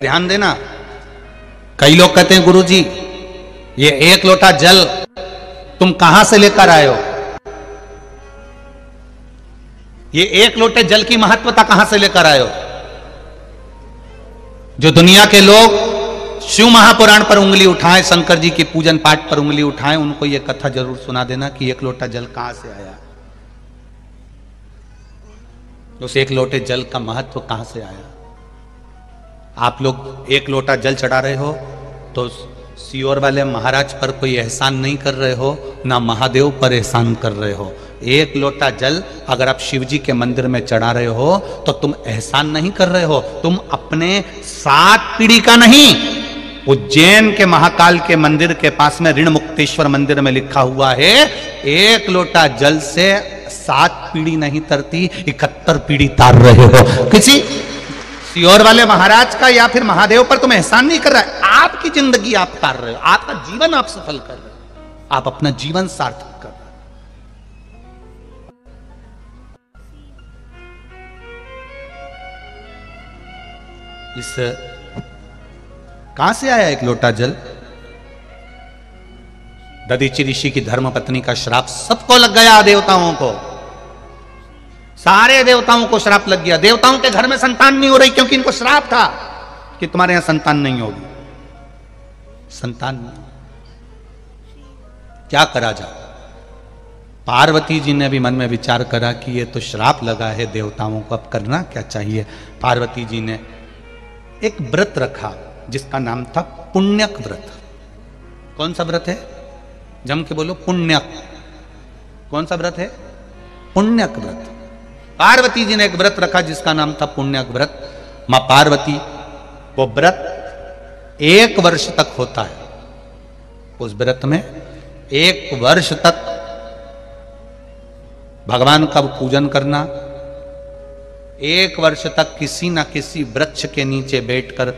ध्यान देना। कई लोग कहते हैं गुरुजी ये एक लोटा जल तुम कहां से लेकर आए हो, ये एक लोटे जल की महत्वता कहां से लेकर आए हो। जो दुनिया के लोग शिव महापुराण पर उंगली उठाएं, शंकर जी के पूजन पाठ पर उंगली उठाएं, उनको यह कथा जरूर सुना देना कि एक लोटा जल कहां से आया, उस एक लोटे जल का महत्व कहां से आया। आप लोग एक लोटा जल चढ़ा रहे हो तो सियोर वाले महाराज पर कोई एहसान नहीं कर रहे हो, ना महादेव पर एहसान कर रहे हो। एक लोटा जल अगर आप शिव जी के मंदिर में चढ़ा रहे हो तो तुम एहसान नहीं कर रहे हो, तुम अपने 7 पीढ़ी का नहीं। उज्जैन के महाकाल के मंदिर के पास में ऋण मुक्तेश्वर मंदिर में लिखा हुआ है, एक लोटा जल से 7 पीढ़ी नहीं तरती, 71 पीढ़ी तार रहे हो। किसी सियोर वाले महाराज का या फिर महादेव पर तुम एहसान नहीं कर रहा है, आपकी जिंदगी आप तार रहे हो, आपका जीवन आप सफल कर रहे हो, आप अपना जीवन सार्थक कर रहे हो। इस कहां से आया एक लोटा जल। दधीचि ऋषि की धर्म पत्नी का श्राप सबको लग गया, देवताओं को, सारे देवताओं को श्राप लग गया। देवताओं के घर में संतान नहीं हो रही क्योंकि इनको श्राप था कि तुम्हारे यहां संतान नहीं होगी। संतान नहीं, क्या करा जाए। पार्वती जी ने भी मन में विचार करा कि ये तो श्राप लगा है देवताओं को, अब करना क्या चाहिए। पार्वती जी ने एक व्रत रखा जिसका नाम था पुण्यक व्रत। कौन सा व्रत है, जम के बोलो, पुण्यक। कौन सा व्रत है, पुण्यक व्रत। पार्वती जी ने एक व्रत रखा जिसका नाम था पुण्यक व्रत। मां पार्वती, वो व्रत 1 वर्ष तक होता है। उस व्रत में 1 वर्ष तक भगवान का पूजन करना, 1 वर्ष तक किसी न किसी वृक्ष के नीचे बैठकर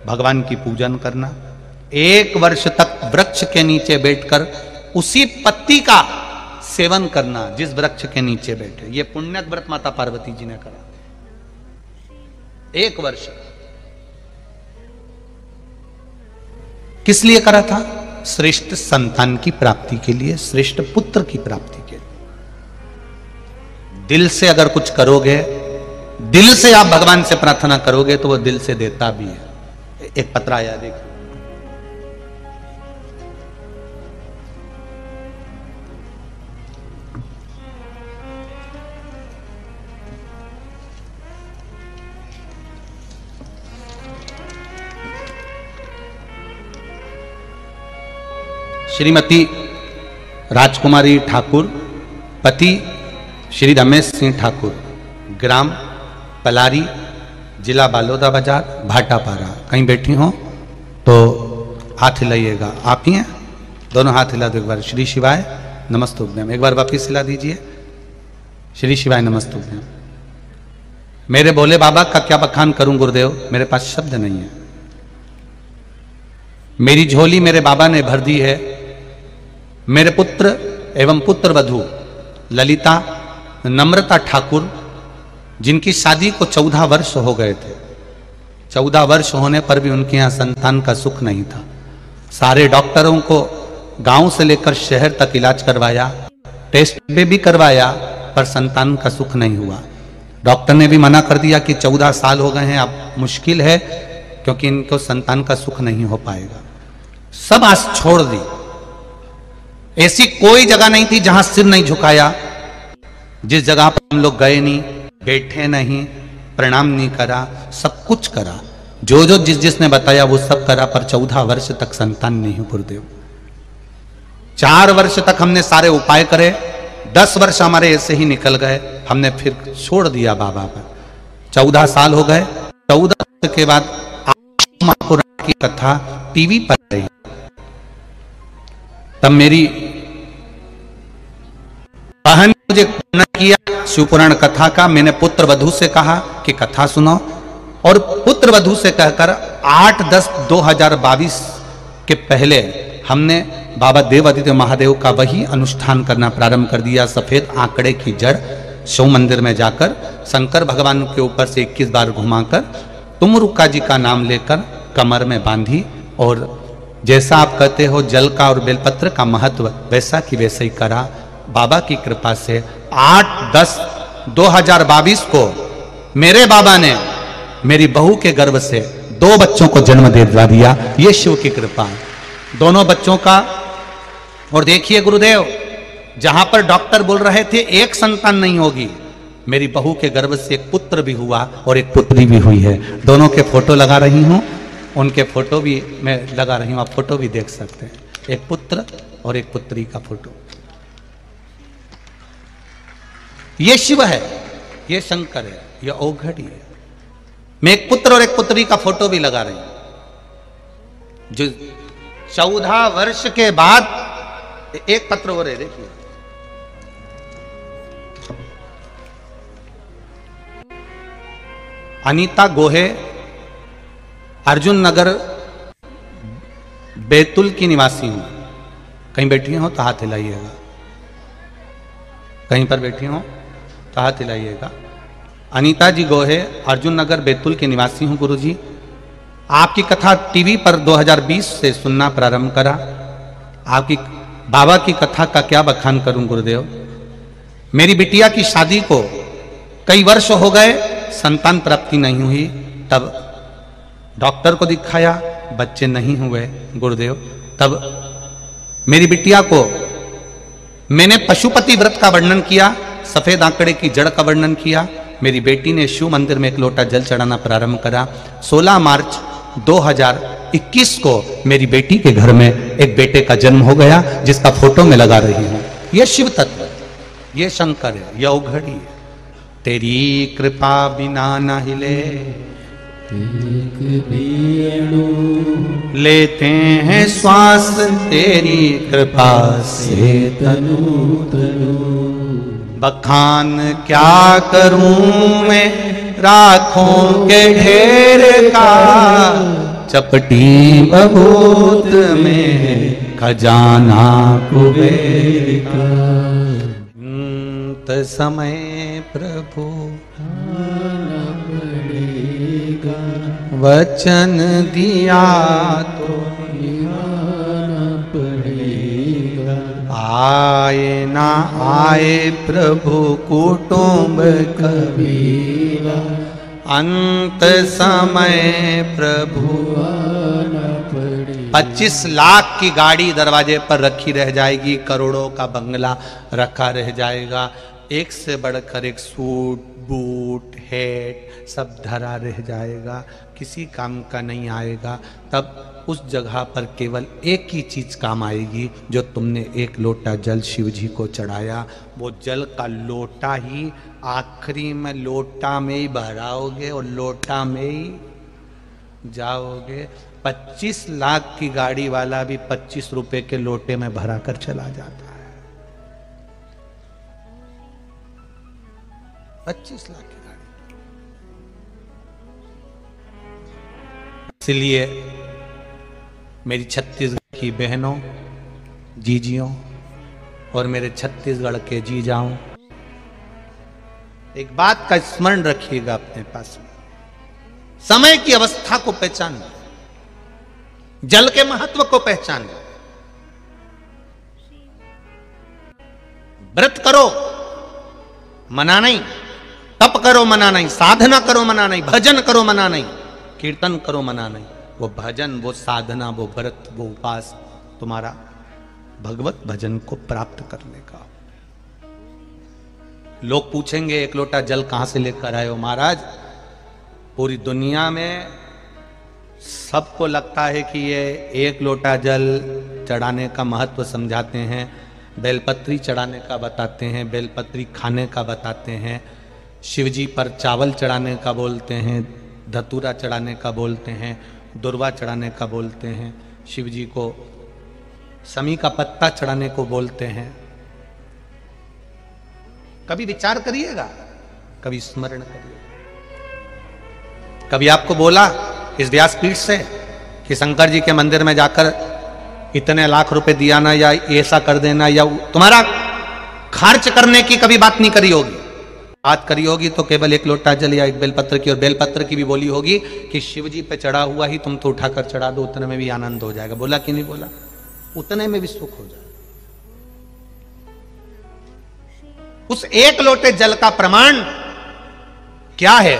भगवान की पूजन करना, 1 वर्ष तक वृक्ष के नीचे बैठकर उसी पत्ती का सेवन करना जिस वृक्ष के नीचे बैठे। ये पुण्यक व्रत माता पार्वती जी ने करा 1 वर्ष। किस लिए करा था, श्रेष्ठ संतान की प्राप्ति के लिए, श्रेष्ठ पुत्र की प्राप्ति के लिए। दिल से अगर कुछ करोगे, दिल से आप भगवान से प्रार्थना करोगे तो वो दिल से देता भी है। एक पत्र आया, देखिए, श्रीमती राजकुमारी ठाकुर, पति श्री रमेश सिंह ठाकुर, ग्राम पलारी, जिला बालोदा बाजार, भाटापारा। कहीं बैठी हो तो हाथ हिलाइएगा। आप ही हैं, दोनों हाथ हिला दो एक बार। श्री शिवाय नमस्तुभ्यम, एक बार वापिस हिला दीजिए। श्री शिवाय नमस्तुभ्यम। मेरे भोले बाबा का क्या बखान करूं गुरुदेव, मेरे पास शब्द नहीं है। मेरी झोली मेरे बाबा ने भर दी है। मेरे पुत्र एवं पुत्र वधू ललिता नम्रता ठाकुर, जिनकी शादी को 14 वर्ष हो गए थे, 14 वर्ष होने पर भी उनके यहाँ संतान का सुख नहीं था। सारे डॉक्टरों को गांव से लेकर शहर तक इलाज करवाया, टेस्ट भी करवाया, पर संतान का सुख नहीं हुआ। डॉक्टर ने भी मना कर दिया कि 14 साल हो गए हैं, अब मुश्किल है क्योंकि इनको संतान का सुख नहीं हो पाएगा। सब आस छोड़ दी। ऐसी कोई जगह नहीं थी जहां सिर नहीं झुकाया, जिस जगह पर हम लोग गए नहीं, बैठे नहीं, प्रणाम नहीं करा, सब कुछ करा। जो जो जिसने बताया वो सब करा, पर 14 वर्ष तक संतान नहीं हुई गुरुदेव। 4 वर्ष तक हमने सारे उपाय करे, 10 वर्ष हमारे ऐसे ही निकल गए, हमने फिर छोड़ दिया बाबा पर। 14 साल हो गए। 14 वर्ष के बाद महापुराण की कथा टीवी पर आई। तब मेरी बहन ने मुझे पूर्ण किया शिवपुराण कथा का। मैंने पुत्र वधू से कहा कि कथा सुनो, और पुत्र वधू से कहकर 8/10/2022 के पहले हमने बाबा देव आदित्य महादेव का वही अनुष्ठान करना प्रारंभ कर दिया। सफेद आंकड़े की जड़ शिव मंदिर में जाकर शंकर भगवान के ऊपर से 21 बार घुमाकर तुमरुका जी का नाम लेकर कमर में बांधी, और जैसा आप कहते हो जल का और बेलपत्र का महत्व वैसा कि वैसे ही करा। बाबा की कृपा से 8/10/2022 को मेरे बाबा ने मेरी बहू के गर्भ से 2 बच्चों को जन्म दे दिया। ये शिव की कृपा है, दोनों बच्चों का। और देखिए गुरुदेव, जहां पर डॉक्टर बोल रहे थे एक संतान नहीं होगी, मेरी बहू के गर्भ से एक पुत्र भी हुआ और एक पुत्री भी हुई है। दोनों के फोटो लगा रही हूं, उनके फोटो भी मैं लगा रही हूं, आप फोटो भी देख सकते हैं, एक पुत्र और एक पुत्री का फोटो। ये शिव है, ये शंकर है, ये औघड़ी है। मैं एक पुत्र और एक पुत्री का फोटो भी लगा रही हूं, जो 14 वर्ष के बाद एक पत्र हो रहे, देखिए अनीता गोहे, अर्जुन नगर बैतुल की निवासी हूं। कहीं बैठी हो तो हाथ हिलाइएगा, कहीं पर बैठी हो तो हाथ हिलाइएगा। अनीता जी गोहे, अर्जुन नगर बैतुल के निवासी हूं गुरुजी। आपकी कथा टीवी पर 2020 से सुनना प्रारंभ करा। आपकी बाबा की कथा का क्या बखान करूं गुरुदेव। मेरी बिटिया की शादी को कई वर्ष हो गए, संतान प्राप्ति नहीं हुई। तब डॉक्टर को दिखाया, बच्चे नहीं हुए गुरुदेव। तब मेरी बिटिया को मैंने पशुपति व्रत का वर्णन किया, सफेद आंकड़े की जड़ का वर्णन किया। मेरी बेटी ने शिव मंदिर में एक लोटा जल चढ़ाना प्रारंभ करा। 16 मार्च 2021 को मेरी बेटी के घर में एक बेटे का जन्म हो गया, जिसका फोटो में लगा रही हूं। यह शिव तत्व, यह शंकर है, यह औघड़ी है। तेरी कृपा बिना न हिले लेते हैं श्वास, तेरी कृपा से तनु तनु। बखान क्या करूं मैं राखों के ढेर का, चपटी बबूत में खजाना कुबेर का। समय प्रभु वचन दिया तो पड़ेगा। आए ना आए प्रभु कुटुंब कबीरा, अंत समय प्रभु 25 लाख की गाड़ी दरवाजे पर रखी रह जाएगी, करोड़ों का बंगला रखा रह जाएगा, एक से बढ़कर एक सूट बूट हेट सब धरा रह जाएगा, किसी काम का नहीं आएगा। तब उस जगह पर केवल एक ही चीज काम आएगी, जो तुमने एक लोटा जल शिव जी को चढ़ाया। वो जल का लोटा ही आखिरी में लोटा में ही भराओगे और लोटा में ही जाओगे। 25 लाख की गाड़ी वाला भी 25 रुपए के लोटे में भरा कर चला जाता है। 25 लाख की गाड़ी। इसलिए मेरी छत्तीसगढ़ की बहनों, जीजियों और मेरे छत्तीसगढ़ के जीजाओं, एक बात का स्मरण रखिएगा अपने पास में। समय की अवस्था को पहचानना, जल के महत्व को पहचानना। व्रत करो मना नहीं, तप करो मना नहीं, साधना करो मना नहीं, भजन करो मना नहीं, कीर्तन करो मना नहीं। वो भजन, वो साधना, वो व्रत, वो उपास तुम्हारा भगवत भजन को प्राप्त करने का। लोग पूछेंगे एक लोटा जल कहां से लेकर आए हो महाराज। पूरी दुनिया में सबको लगता है कि ये एक लोटा जल चढ़ाने का महत्व समझाते हैं, बेलपत्री चढ़ाने का बताते हैं, बेलपत्री खाने का बताते हैं, शिवजी पर चावल चढ़ाने का बोलते हैं, धतूरा चढ़ाने का बोलते हैं, दुर्वा चढ़ाने का बोलते हैं, शिवजी को समी का पत्ता चढ़ाने को बोलते हैं। कभी विचार करिएगा, कभी स्मरण करिएगा। कभी आपको बोला इस व्यासपीठ से कि शंकर जी के मंदिर में जाकर इतने लाख रुपए दिया ना, या ऐसा कर देना, या तुम्हारा खर्च करने की कभी बात नहीं करी होगी। बात करी होगी तो केवल एक लोटा जल या एक बेलपत्र की, और बेलपत्र की भी बोली होगी कि शिव जी पे चढ़ा हुआ ही तुम तो उठाकर चढ़ा दो, उतने में भी आनंद हो जाएगा। बोला कि नहीं बोला? उतने में भी सुख हो जाएगा। उस एक लोटे जल का प्रमाण क्या है?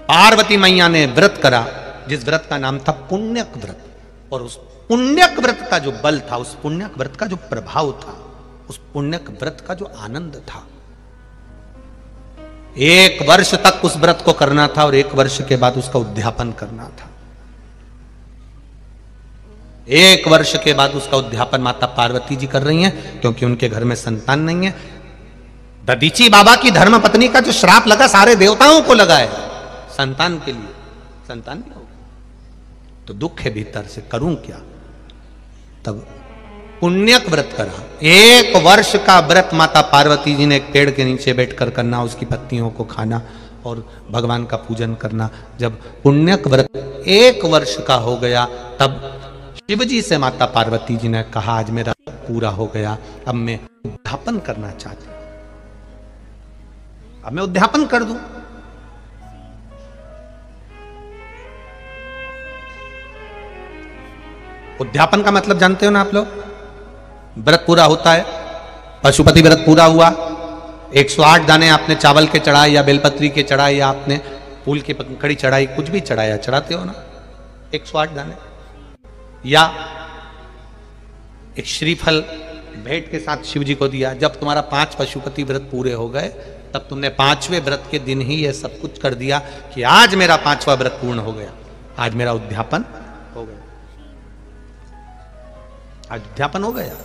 पार्वती मैया ने व्रत करा, जिस व्रत का नाम था पुण्यक व्रत, और उस पुण्यक व्रत का जो बल था, उस पुण्यक व्रत का जो प्रभाव था, उस पुण्यक व्रत का जो आनंद था, 1 वर्ष तक उस व्रत को करना था और 1 वर्ष के बाद उसका उद्यापन करना था। 1 वर्ष के बाद उसका उद्यापन माता पार्वती जी कर रही हैं, क्योंकि उनके घर में संतान नहीं है। दधीची बाबा की धर्म पत्नी का जो श्राप लगा सारे देवताओं को लगा है संतान के लिए, संतान नहीं होगा तो दुख है भीतर से, करूं क्या? तब पुण्यक व्रत करा। 1 वर्ष का व्रत माता पार्वती जी ने एक पेड़ के नीचे बैठकर करना, उसकी पत्तियों को खाना और भगवान का पूजन करना। जब पुण्यक व्रत 1 वर्ष का हो गया, तब शिव जी से माता पार्वती जी ने कहा, आज मेरा पूरा हो गया, अब मैं उद्यापन करना चाहती हूं, अब मैं उद्यापन कर दूं। उद्यापन का मतलब जानते हो ना आप लोग? व्रत पूरा होता है, पशुपति व्रत पूरा हुआ, 108 दाने आपने चावल के चढ़ाए या बेलपत्री के चढ़ाए या आपने फूल की पंखड़ी चढ़ाई, कुछ भी चढ़ाया, चढ़ाते हो ना 108 दाने, या एक श्रीफल भेंट के साथ शिव जी को दिया। जब तुम्हारा 5 पशुपति व्रत पूरे हो गए, तब तुमने 5वें व्रत के दिन ही यह सब कुछ कर दिया कि आज मेरा 5वां व्रत पूर्ण हो गया, आज मेरा उद्यापन हो गया, आज उद्यापन हो गया।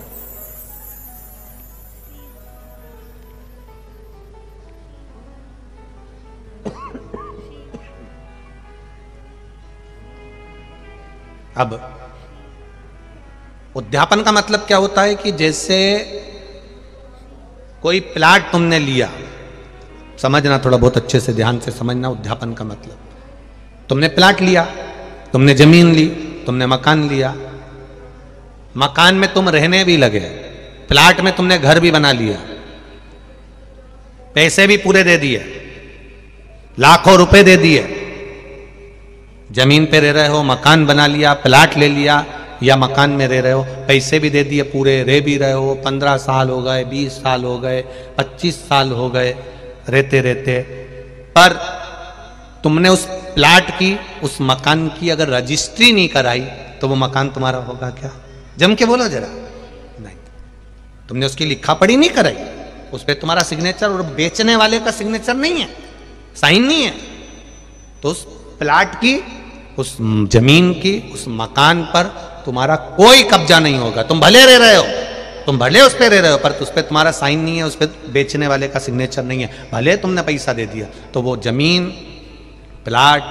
अब उद्यापन का मतलब क्या होता है कि जैसे कोई प्लाट तुमने लिया, समझना थोड़ा बहुत अच्छे से, ध्यान से समझना उद्यापन का मतलब। तुमने प्लाट लिया, तुमने जमीन ली, तुमने मकान लिया, मकान में तुम रहने भी लगे, प्लाट में तुमने घर भी बना लिया, पैसे भी पूरे दे दिए, लाखों रुपए दे दिए, जमीन पे रह रहे हो, मकान बना लिया, प्लाट ले लिया, या मकान में रह रहे हो, पैसे भी दे दिए पूरे, रह भी रहे हो, 15 साल हो गए, 20 साल हो गए, 25 साल हो गए रहते रहते, पर तुमने उस प्लाट की, उस मकान की अगर रजिस्ट्री नहीं कराई तो वो मकान तुम्हारा होगा क्या? जम के बोलो जरा। नहीं, तुमने उसकी लिखा पढ़ी नहीं कराई, उस पर तुम्हारा सिग्नेचर और बेचने वाले का सिग्नेचर नहीं है, साइन नहीं है, तो उस प्लाट की, उस जमीन की, उस मकान पर तुम्हारा कोई कब्जा नहीं होगा। तुम भले रह रहे हो, तुम भले उस पर रह रहे हो, पर उस पर तुम्हारा साइन नहीं है, उस पर बेचने वाले का सिग्नेचर नहीं है, भले तुमने पैसा दे दिया, तो वो जमीन, प्लाट,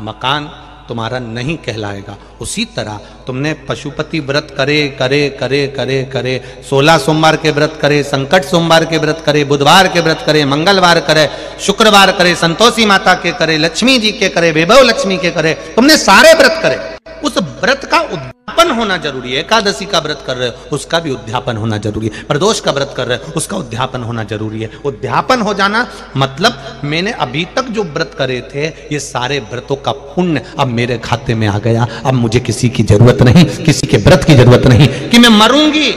मकान तुम्हारा नहीं कहलाएगा। उसी तरह तुमने पशुपति व्रत करे करे करे करे करे, 16 सोमवार के व्रत करे, संकट सोमवार के व्रत करे, बुधवार के व्रत करे, मंगलवार करे, शुक्रवार करे, संतोषी माता के करे, लक्ष्मी जी के करे, वैभव लक्ष्मी के करे, तुमने सारे व्रत करे, उस व्रत का उद्यापन होना जरूरी है। एकादशी का व्रत कर रहे हो, उसका भी उद्यापन होना जरूरी है। प्रदोष का व्रत कर रहे हो, उसका उद्यापन होना जरूरी है। उद्यापन हो जाना मतलब मैंने अभी तक जो व्रत करे थे, ये सारे व्रतों का पुण्य अब मेरे खाते में आ गया। अब मुझे किसी की जरूरत नहीं, किसी के व्रत की जरूरत नहीं कि मैं मरूंगी।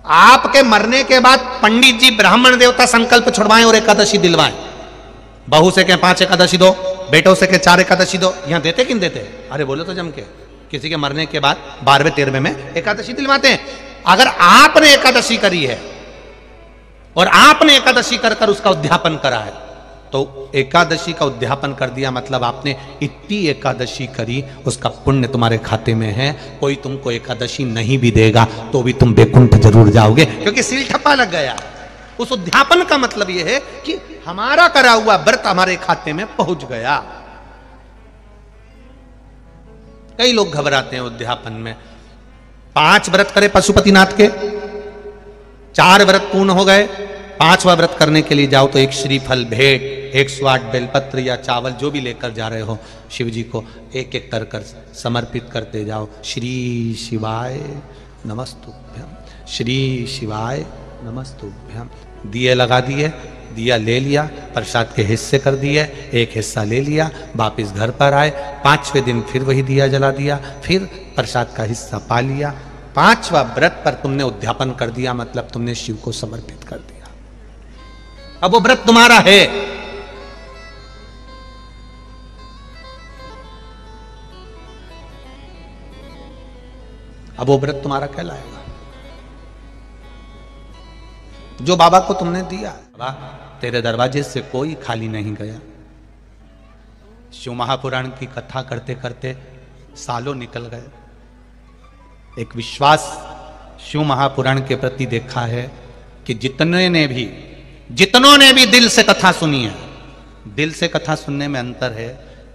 आपके मरने के बाद पंडित जी, ब्राह्मण देवता संकल्प छुड़वाएं और एकादशी दिलवाएं। बहू से कहें 5 एकादशी दो, बेटों से कहें 4 एकादशी दो। यहां देते कि नहीं देते? अरे बोलो तो जम के। किसी के मरने के बाद 12वें 13वें में एकादशी दिलवाते हैं। अगर आपने एकादशी करी है और आपने एकादशी कर कर उसका उद्यापन करा है, तो एकादशी का उद्यापन कर दिया मतलब आपने इतनी एकादशी करी, उसका पुण्य तुम्हारे खाते में है। कोई तुमको एकादशी नहीं भी देगा तो भी तुम बैकुंठ जरूर जाओगे, क्योंकि सील ठप्पा लग गया। उस उद्यापन का मतलब यह है कि हमारा करा हुआ व्रत हमारे खाते में पहुंच गया। कई लोग घबराते हैं उद्यापन में। 5 व्रत करे पशुपतिनाथ के, 4 व्रत पूर्ण हो गए, 5वां व्रत करने के लिए जाओ तो एक श्रीफल भेंट, 108 बेलपत्र या चावल जो भी लेकर जा रहे हो शिव जी को, एक एक कर समर्पित करते जाओ। श्री शिवाय नमस्तुभ्यं, श्री शिवाय नमस्तुभ्यम। दिए लगा दिए, दिया ले लिया, प्रसाद के हिस्से कर दिए, एक हिस्सा ले लिया, वापिस घर पर आए। 5वें दिन फिर वही दिया जला दिया, फिर प्रसाद का हिस्सा पा लिया। 5वां व्रत पर तुमने उद्यापन कर दिया, मतलब तुमने शिव को समर्पित कर दिया। अब वो व्रत तुम्हारा है। अब वो व्रत तुम्हारा कहलाएगा जो बाबा को तुमने दिया। बाबा तेरे दरवाजे से कोई खाली नहीं गया। शिव महापुराण की कथा करते करते सालों निकल गए। एक विश्वास शिव महापुराण के प्रति देखा है कि जितनों ने भी दिल से कथा सुनी है, दिल से कथा सुनने में अंतर है,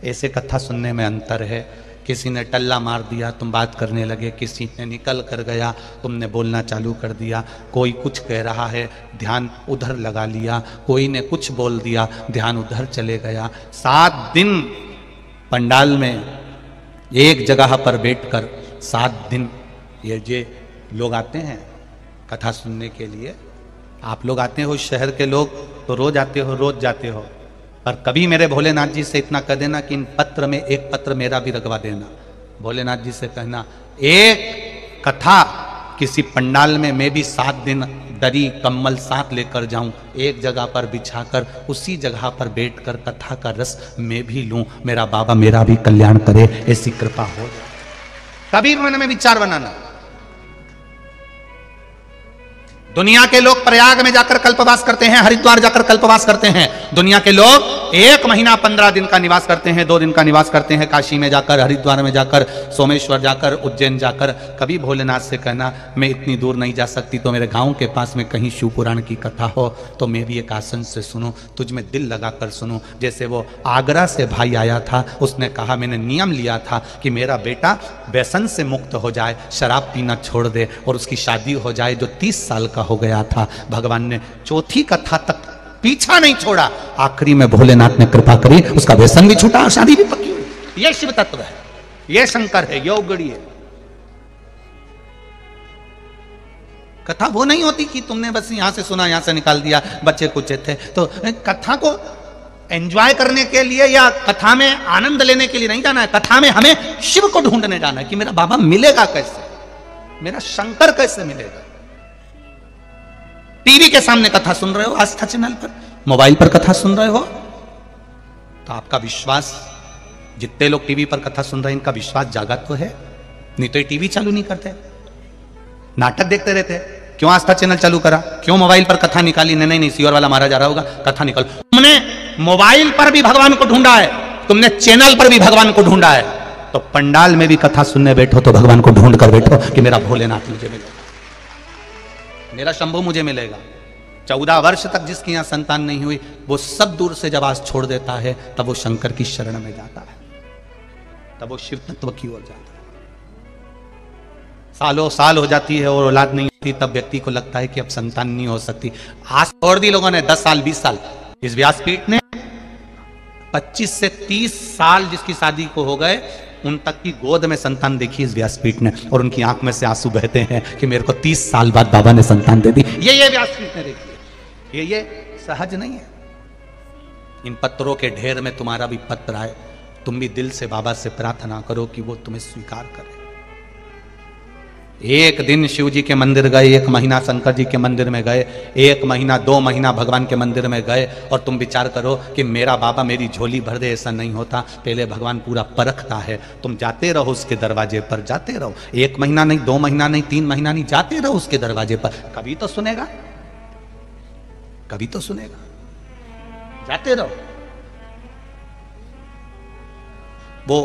ऐसे कथा सुनने में अंतर है। किसी ने टल्ला मार दिया, तुम बात करने लगे, किसी ने निकल कर गया, तुमने बोलना चालू कर दिया, कोई कुछ कह रहा है, ध्यान उधर लगा लिया, कोई ने कुछ बोल दिया, ध्यान उधर चले गया। 7 दिन पंडाल में एक जगह पर बैठकर 7 दिन ये लोग आते हैं कथा सुनने के लिए। आप लोग आते हो, शहर के लोग तो रोज आते हो, रोज जाते हो, पर कभी मेरे भोलेनाथ जी से इतना कह देना कि इन पत्र में एक पत्र मेरा भी रखवा देना। भोलेनाथ जी से कहना एक कथा किसी पंडाल में मैं भी 7 दिन दरी कम्बल साथ लेकर जाऊं, एक जगह पर बिछाकर उसी जगह पर बैठकर कथा का रस मैं भी लूं, मेरा बाबा मेरा भी कल्याण करे, ऐसी कृपा हो जाए। कभी मन में विचार बनाना। दुनिया के लोग प्रयाग में जाकर कल्पवास करते हैं, हरिद्वार जाकर कल्पवास करते हैं। दुनिया के लोग 1 महीना 15 दिन का निवास करते हैं, 2 दिन का निवास करते हैं, काशी में जाकर, हरिद्वार में जाकर, सोमेश्वर जाकर, उज्जैन जाकर। कभी भोलेनाथ से कहना मैं इतनी दूर नहीं जा सकती, तो मेरे गांव के पास में कहीं शिव पुराण की कथा हो तो मैं भी एक आसन से सुनूं, तुझ में दिल लगाकर सुनूं। जैसे वो आगरा से भाई आया था, उसने कहा मैंने नियम लिया था कि मेरा बेटा व्यसन से मुक्त हो जाए, शराब पीना छोड़ दे और उसकी शादी हो जाए, जो 30 साल का हो गया था। भगवान ने 4थी कथा तक पीछा नहीं छोड़ा, आखिरी में भोलेनाथ ने कृपा करी, उसका व्यसन भी छूटा और शादी भी पक्की हुई। यह शिव तत्व है, यह शंकर है, यह उगड़ी है। कथा वो नहीं होती कि तुमने बस यहां से सुना, यहां से निकाल दिया, बच्चे कुछ थे। तो कथा को एंजॉय करने के लिए या कथा में आनंद लेने के लिए नहीं जाना है। कथा में हमें शिव को ढूंढने जाना है कि मेरा बाबा मिलेगा कैसे, मेरा शंकर कैसे मिलेगा। टीवी के सामने कथा सुन रहे हो, आस्था चैनल पर, मोबाइल पर कथा सुन रहे हो, तो आपका विश्वास, जितने लोग टीवी पर कथा सुन रहे हैं इनका विश्वास जागा तो है, नहीं तो ये टीवी चालू नहीं करते, नाटक देखते रहते। क्यों आस्था चैनल चालू करा, क्यों मोबाइल पर कथा निकाली? नहीं सीवर वाला मारा जा रहा होगा, कथा निकाल। तुमने मोबाइल पर भी भगवान को ढूंढा है, तुमने चैनल पर भी भगवान को ढूंढा है, तो पंडाल में भी कथा सुनने बैठो तो भगवान को ढूंढ कर बैठो कि मेरा भोलेनाथ मुझे मिलेगा, मेरा शंभू मुझे मिलेगा। 14 वर्ष तक जिसकी यहां संतान नहीं हुई, वो सब दूर से जब आस छोड़ देता है, तब वो शंकर की शरण में जाता है, तब वो शिव तत्व की ओर जाता है। सालों साल हो जाती है और औलाद नहीं होती, तब व्यक्ति को लगता है कि अब संतान नहीं हो सकती। आज छोड़ दी लोगों ने 10 साल 20 साल। इस व्यासपीठ ने 25 से 30 साल जिसकी शादी को हो गए, उन तक की गोद में संतान देखी इस व्यासपीठ ने, और उनकी आंख में से आंसू बहते हैं कि मेरे को 30 साल बाद बाबा ने संतान दे दी। ये व्यासपीठ ने देखी है, ये सहज नहीं है। इन पत्रों के ढेर में तुम्हारा भी पत्र आए, तुम भी दिल से बाबा से प्रार्थना करो कि वो तुम्हें स्वीकार करे। एक दिन शिव जी के मंदिर गए, 1 महीना शंकर जी के मंदिर में गए, 1 महीना 2 महीना भगवान के मंदिर में गए, और तुम विचार करो कि मेरा बाबा मेरी झोली भर दे, ऐसा नहीं होता। पहले भगवान पूरा परखता है। तुम जाते रहो उसके दरवाजे पर, जाते रहो, 1 महीना नहीं, 2 महीना नहीं, 3 महीना नहीं, जाते रहो उसके दरवाजे पर, कभी तो सुनेगा, कभी तो सुनेगा। जाते रहो। वो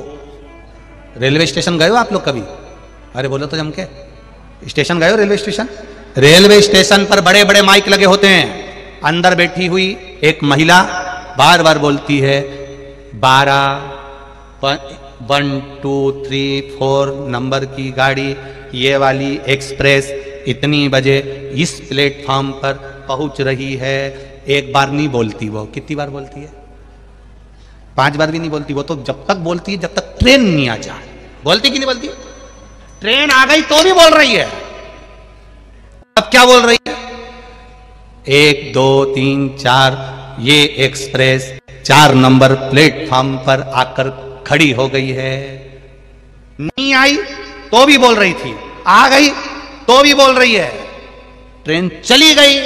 रेलवे स्टेशन गए हो आप लोग कभी? अरे बोलो तो जम के, स्टेशन गए हो? रेलवे स्टेशन, रेलवे स्टेशन पर बड़े बड़े माइक लगे होते हैं। अंदर बैठी हुई एक महिला बार बार बोलती है 12 1 2 3 4 नंबर की गाड़ी, ये वाली एक्सप्रेस इतनी बजे इस प्लेटफॉर्म पर पहुंच रही है। एक बार नहीं बोलती वो, कितनी बार बोलती है? 5 बार भी नहीं बोलती वो, तो जब तक बोलती है जब तक ट्रेन नहीं आ जाए। बोलती कि नहीं बोलती? ट्रेन आ गई तो भी बोल रही है। अब क्या बोल रही है? 1 2 3 4 ये एक्सप्रेस 4 नंबर प्लेटफॉर्म पर आकर खड़ी हो गई है। नहीं आई तो भी बोल रही थी, आ गई तो भी बोल रही है, ट्रेन चली गई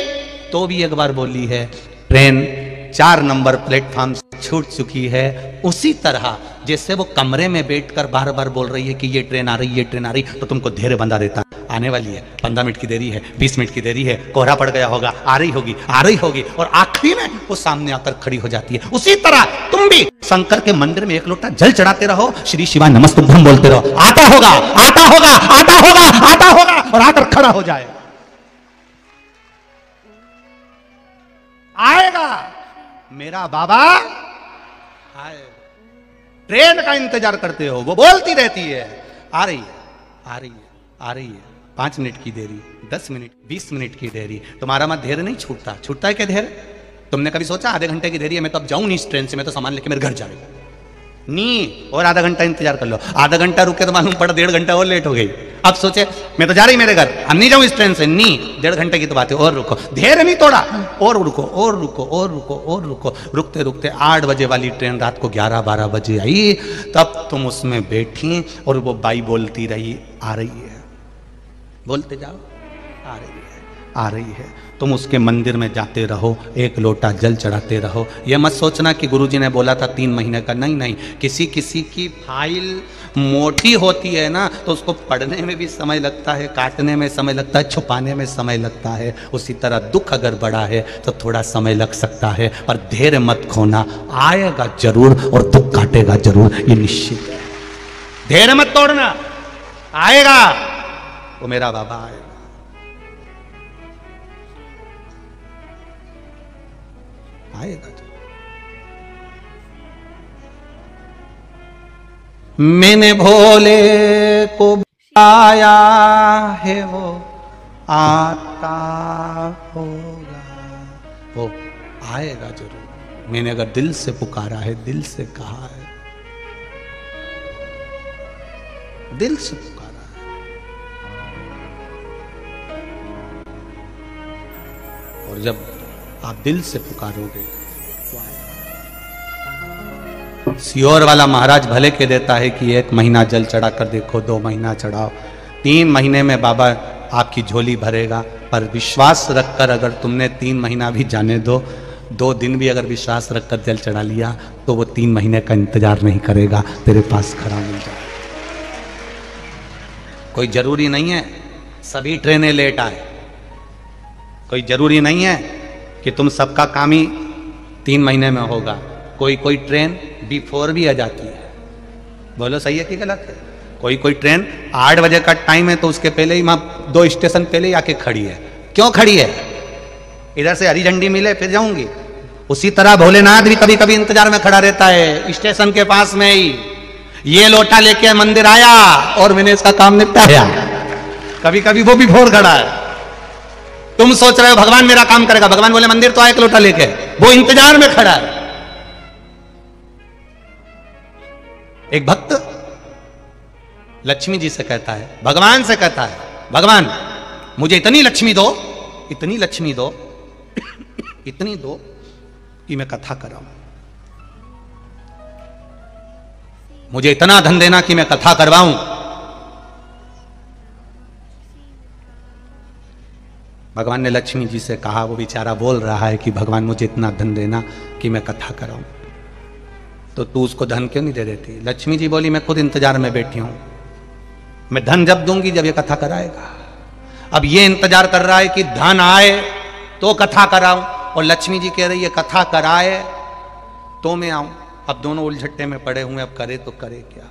तो भी एक बार बोली है ट्रेन 4 नंबर प्लेटफॉर्म से छूट चुकी है। उसी तरह जैसे वो कमरे में बैठकर बार बार बोल रही है कि ये ट्रेन आ रही, ये ट्रेन आ रही, तो तुमको धैर्य बंधा देता, आने वाली है, 15 मिनट की देरी है, 20 मिनट की देरी है, कोहरा पड़ गया होगा, आ रही होगी, आ रही होगी, और आखिरी में वो सामने आकर खड़ी हो जाती है। उसी तरह तुम भी शंकर के मंदिर में एक लोटा जल चढ़ाते रहो, श्री शिवाय नमस्तुभ्यम बोलते रहो, आता होगा, आता होगा, आता होगा, आता होगा, और आकर खड़ा हो जाए। आएगा मेरा बाबा आए। ट्रेन का इंतजार करते हो, वो बोलती रहती है आ रही है, आ रही है, आ रही है, 5 मिनट की देरी, 10 मिनट, 20 मिनट की देरी। तुम्हारा मत धैर्य नहीं छूटता, छूटता है क्या धैर्य? तुमने कभी सोचा आधे घंटे की देरी है, मैं तो अब जाऊं नहीं इस ट्रेन से, मैं तो सामान लेके मेरे घर जा रही हूं। नहीं, और आधा घंटा इंतजार कर लो, आधा घंटा रुके तो मालूम पड़ा 1.5 घंटा और लेट हो गई। अब सोचे मैं तो जा रही मेरे घर, अब नहीं जाऊं इस ट्रेन से, नहीं, 1.5 घंटे की तो बात है, और रुको, धैर्य नहीं तोड़ा, और रुको, और रुको, और रुको, और रुको, रुकते रुकते 8 बजे वाली ट्रेन रात को 11-12 बजे आई, तब तुम उसमें बैठी और वो बाई बोलती रही आ रही है, बोलते जाओ आ रही है, आ रही है। तुम उसके मंदिर में जाते रहो, एक लोटा जल चढ़ाते रहो। यह मत सोचना कि गुरुजी ने बोला था 3 महीने का, नहीं नहीं, किसी किसी की फाइल मोटी होती है ना, तो उसको पढ़ने में भी समय लगता है, काटने में समय लगता है, छुपाने में समय लगता है। उसी तरह दुख अगर बड़ा है तो थोड़ा समय लग सकता है, पर धैर्य मत खोना, आएगा जरूर और दुख काटेगा जरूर, ये निश्चित है। धैर्य मत तोड़ना, आएगा वो मेरा बाबा आएगा। आएगा तो। मैंने भोले को बुलाया है, वो आता होगा, वो आएगा जरूर। मैंने अगर दिल से पुकारा है, दिल से कहा है, दिल से पुकारा है, और जब आप दिल से पुकारोगे तो आएगा। सियोर वाला महाराज भले के देता है कि 1 महीना जल चढ़ा कर देखो, 2 महीना चढ़ाओ, 3 महीने में बाबा आपकी झोली भरेगा। पर विश्वास रखकर अगर तुमने 3 महीना भी जाने दो, 2 दिन भी अगर विश्वास रखकर जल चढ़ा लिया, तो वो 3 महीने का इंतजार नहीं करेगा, तेरे पास खड़ा मिल जाएगा। कोई जरूरी नहीं है सभी ट्रेनें लेट आए, कोई जरूरी नहीं है कि तुम सबका काम ही 3 महीने में होगा। कोई कोई ट्रेन बिफोर भी आ जाती है, बोलो सही है कि गलत है? कोई कोई ट्रेन 8 बजे का टाइम है तो उसके पहले ही वहां 2 स्टेशन पहले ही आके खड़ी है। क्यों खड़ी है? इधर से हरी झंडी मिले फिर जाऊंगी। उसी तरह भोलेनाथ भी कभी कभी इंतजार में खड़ा रहता है, स्टेशन के पास में ही। ये लोटा लेके मंदिर आया और मैंने इसका काम निपटाया, कभी कभी वो भी भोर खड़ा है। तुम सोच रहे हो भगवान मेरा काम करेगा, भगवान बोले मंदिर तो आए एक लोटा लेके, वो इंतजार में खड़ा है। एक भक्त लक्ष्मी जी से कहता है, भगवान से कहता है, भगवान मुझे इतनी लक्ष्मी दो, इतनी लक्ष्मी दो, इतनी दो कि मैं कथा कराऊं। मुझे इतना धन देना कि मैं कथा करवाऊं। भगवान ने लक्ष्मी जी से कहा, वो बेचारा बोल रहा है कि भगवान मुझे इतना धन देना कि मैं कथा कराऊं, तो तू उसको धन क्यों नहीं दे देती? लक्ष्मी जी बोली, मैं खुद इंतजार में बैठी हूं, मैं धन जब दूंगी जब ये कथा कराएगा। अब ये इंतजार कर रहा है कि धन आए तो कथा कराऊं, और लक्ष्मी जी कह रही है कथा कराए तो मैं आऊं। अब दोनों उलझट्टे में पड़े हुए, अब करे तो करे क्या।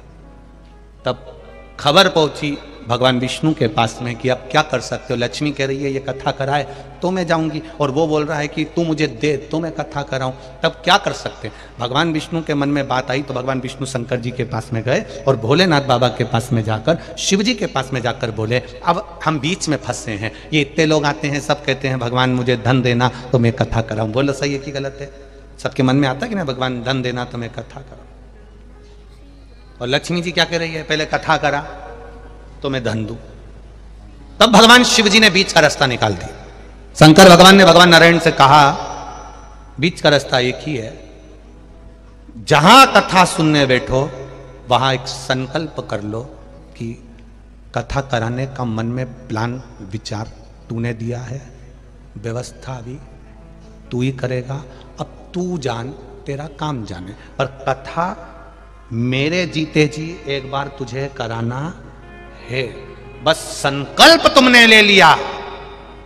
तब खबर पहुंची भगवान विष्णु के पास में कि अब क्या कर सकते हो। लक्ष्मी कह रही है ये कथा कराए तो मैं जाऊंगी, और वो बोल रहा है कि तू मुझे दे तो मैं कथा कराऊं। तब क्या कर सकते हैं? भगवान विष्णु के मन में बात आई तो भगवान विष्णु शंकर जी के पास में गए और भोलेनाथ बाबा के पास में जाकर, शिव जी के पास में जाकर बोले, अब हम बीच में फंसे हैं, ये इतने लोग आते हैं, सब कहते हैं भगवान मुझे धन देना तो मैं कथा कराऊं। बोलो सही है कि गलत है? सबके मन में आता कि ना भगवान धन देना तो मैं कथा कराऊं। और लक्ष्मी जी क्या कह रही है, पहले कथा करा तो मैं धन दूं। तब भगवान शिव जी ने बीच का रास्ता निकाल दिया। शंकर भगवान ने भगवान नारायण से कहा, बीच का रास्ता एक ही है, जहां कथा सुनने बैठो वहां एक संकल्प कर लो कि कथा कराने का मन में प्लान विचार तूने दिया है, व्यवस्था भी तू ही करेगा, अब तू जान, तेरा काम जाने, पर कथा मेरे जीते जी एक बार तुझे कराना है। बस संकल्प तुमने ले लिया।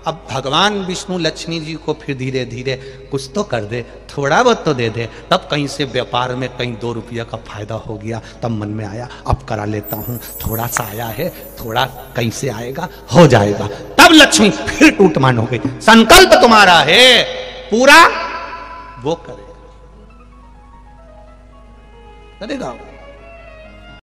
अब भगवान विष्णु लक्ष्मी जी को फिर धीरे धीरे कुछ तो कर दे, थोड़ा बहुत तो दे दे। तब कहीं से व्यापार में कहीं 2 रुपया का फायदा हो गया, तब मन में आया अब करा लेता हूं, थोड़ा सा आया है, थोड़ा कहीं से आएगा, हो जाएगा। तब लक्ष्मी फिर टूटमान हो गई। संकल्प तुम्हारा है, पूरा वो करेगा, करेगा।